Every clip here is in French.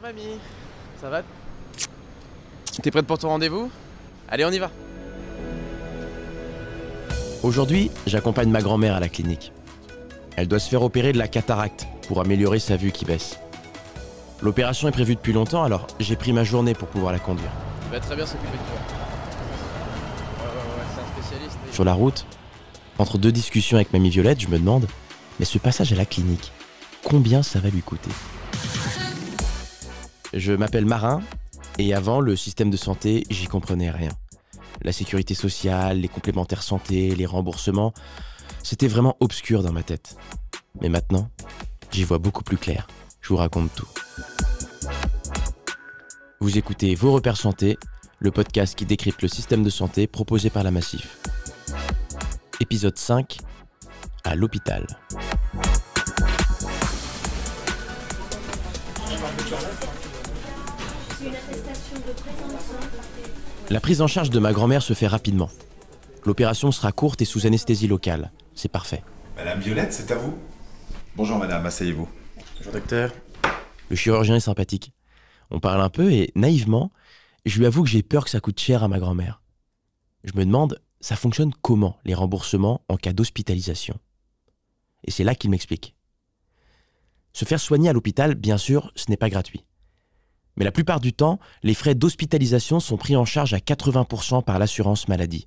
Bonjour mamie, ça va? T'es prête pour ton rendez-vous? Allez, on y va. Aujourd'hui, j'accompagne ma grand-mère à la clinique. Elle doit se faire opérer de la cataracte pour améliorer sa vue qui baisse. L'opération est prévue depuis longtemps, alors j'ai pris ma journée pour pouvoir la conduire. Il va très bien s'occuper de toi. Ouais, c'est un spécialiste. Sur la route, entre deux discussions avec mamie Violette, je me demande, mais ce passage à la clinique, combien ça va lui coûter? Je m'appelle Marin, et avant, le système de santé, j'y comprenais rien. La sécurité sociale, les complémentaires santé, les remboursements, c'était vraiment obscur dans ma tête. Mais maintenant, j'y vois beaucoup plus clair. Je vous raconte tout. Vous écoutez Vos repères santé, le podcast qui décrypte le système de santé proposé par la Massif. Épisode 5, à l'hôpital. La prise en charge de ma grand-mère se fait rapidement. L'opération sera courte et sous anesthésie locale. C'est parfait. Madame Violette, c'est à vous. Bonjour madame, asseyez-vous. Bonjour docteur. Le chirurgien est sympathique. On parle un peu et, naïvement, je lui avoue que j'ai peur que ça coûte cher à ma grand-mère. Je me demande, ça fonctionne comment, les remboursements en cas d'hospitalisation? Et c'est là qu'il m'explique. Se faire soigner à l'hôpital, bien sûr, ce n'est pas gratuit. Mais la plupart du temps, les frais d'hospitalisation sont pris en charge à 80% par l'assurance maladie.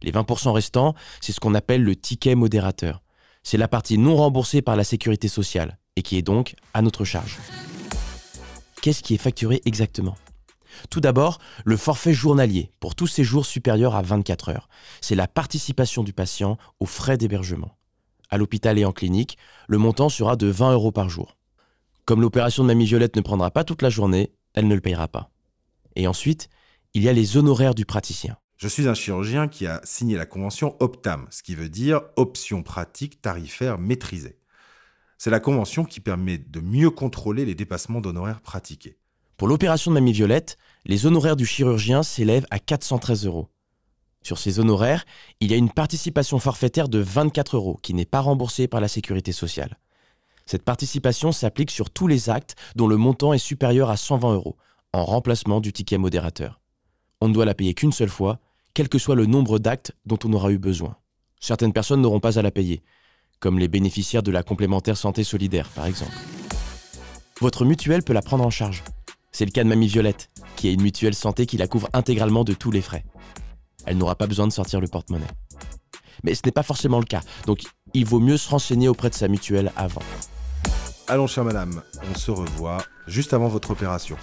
Les 20% restants, c'est ce qu'on appelle le ticket modérateur. C'est la partie non remboursée par la sécurité sociale et qui est donc à notre charge. Qu'est-ce qui est facturé exactement? Tout d'abord, le forfait journalier pour tous séjours supérieurs à 24 heures. C'est la participation du patient aux frais d'hébergement. À l'hôpital et en clinique, le montant sera de 20 € par jour. Comme l'opération de mamie Violette ne prendra pas toute la journée, elle ne le payera pas. Et ensuite, il y a les honoraires du praticien. Je suis un chirurgien qui a signé la convention OPTAM, ce qui veut dire option pratique tarifaire maîtrisée. C'est la convention qui permet de mieux contrôler les dépassements d'honoraires pratiqués. Pour l'opération de mamie Violette, les honoraires du chirurgien s'élèvent à 413 €. Sur ces honoraires, il y a une participation forfaitaire de 24 € qui n'est pas remboursée par la sécurité sociale. Cette participation s'applique sur tous les actes dont le montant est supérieur à 120 €, en remplacement du ticket modérateur. On ne doit la payer qu'une seule fois, quel que soit le nombre d'actes dont on aura eu besoin. Certaines personnes n'auront pas à la payer, comme les bénéficiaires de la complémentaire santé solidaire, par exemple. Votre mutuelle peut la prendre en charge. C'est le cas de mamie Violette, qui a une mutuelle santé qui la couvre intégralement de tous les frais. Elle n'aura pas besoin de sortir le porte-monnaie. Mais ce n'est pas forcément le cas, donc il vaut mieux se renseigner auprès de sa mutuelle avant. Allons, chère madame, on se revoit juste avant votre opération.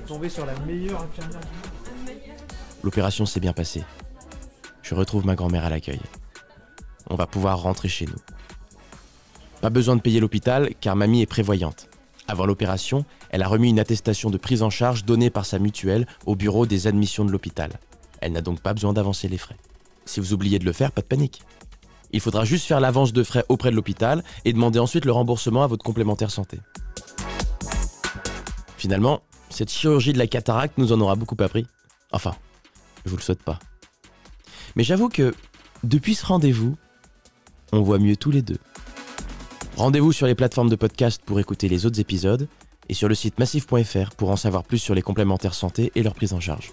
Tomber sur la meilleure infirmière du monde. L'opération s'est bien passée. Je retrouve ma grand-mère à l'accueil. On va pouvoir rentrer chez nous. Pas besoin de payer l'hôpital, car mamie est prévoyante. Avant l'opération, elle a remis une attestation de prise en charge donnée par sa mutuelle au bureau des admissions de l'hôpital. Elle n'a donc pas besoin d'avancer les frais. Si vous oubliez de le faire, pas de panique. Il faudra juste faire l'avance de frais auprès de l'hôpital et demander ensuite le remboursement à votre complémentaire santé. Finalement, cette chirurgie de la cataracte nous en aura beaucoup appris. Enfin, je vous le souhaite pas. Mais j'avoue que, depuis ce rendez-vous, on voit mieux tous les deux. Rendez-vous sur les plateformes de podcast pour écouter les autres épisodes et sur le site massif.fr pour en savoir plus sur les complémentaires santé et leur prise en charge.